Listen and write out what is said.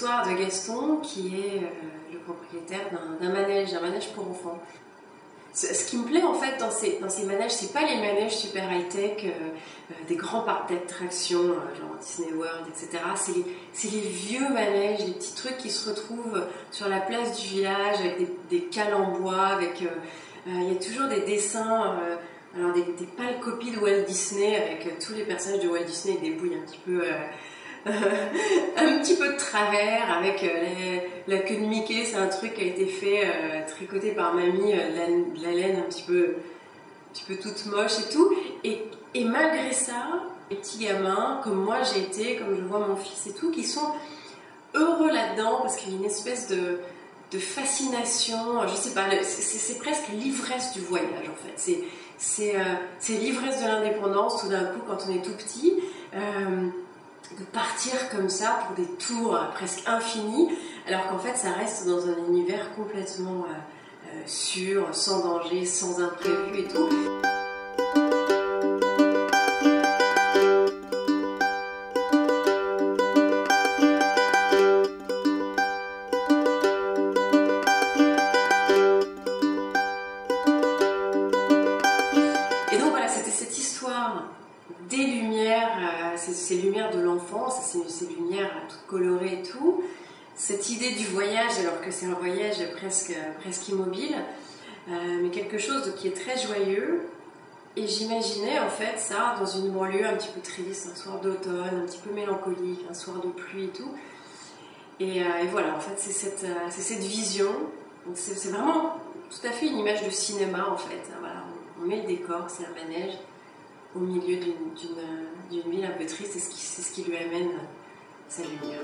l'histoire de Gaston qui est le propriétaire d'un manège, un manège pour enfants. Ce qui me plaît en fait dans ces manèges, c'est pas les manèges super high-tech, des grands parcs d'attractions, genre Disney World, etc. C'est les vieux manèges, les petits trucs qui se retrouvent sur la place du village avec des cales en bois, avec il y a toujours des dessins, alors des pâles copies de Walt Disney avec tous les personnages de Walt Disney avec des bouilles un petit peu un petit peu de travers, avec la queue de Mickey, c'est un truc qui a été fait, tricoté par mamie, de la laine un petit peu toute moche et tout. Et malgré ça, les petits gamins, comme moi j'ai été, comme je vois mon fils et tout, qui sont heureux là-dedans, parce qu'il y a une espèce de fascination, je sais pas, c'est presque l'ivresse du voyage en fait. C'est l'ivresse de l'indépendance tout d'un coup quand on est tout petit. De partir comme ça pour des tours presque infinis, alors qu'en fait ça reste dans un univers complètement sûr, sans danger, sans imprévu et tout. Et donc voilà, c'était cette histoire des lumières, ces lumières de l'enfance, ces lumières toutes colorées et tout, cette idée du voyage alors que c'est un voyage presque immobile, mais quelque chose qui est très joyeux. Et j'imaginais en fait ça dans une banlieue un petit peu triste, un soir d'automne, un petit peu mélancolique, un soir de pluie et tout. Et voilà, en fait c'est cette vision, c'est vraiment tout à fait une image de cinéma en fait. Voilà, on met le décor, c'est un manège au milieu d'une ville un peu triste, et c'est ce qui lui amène sa lumière.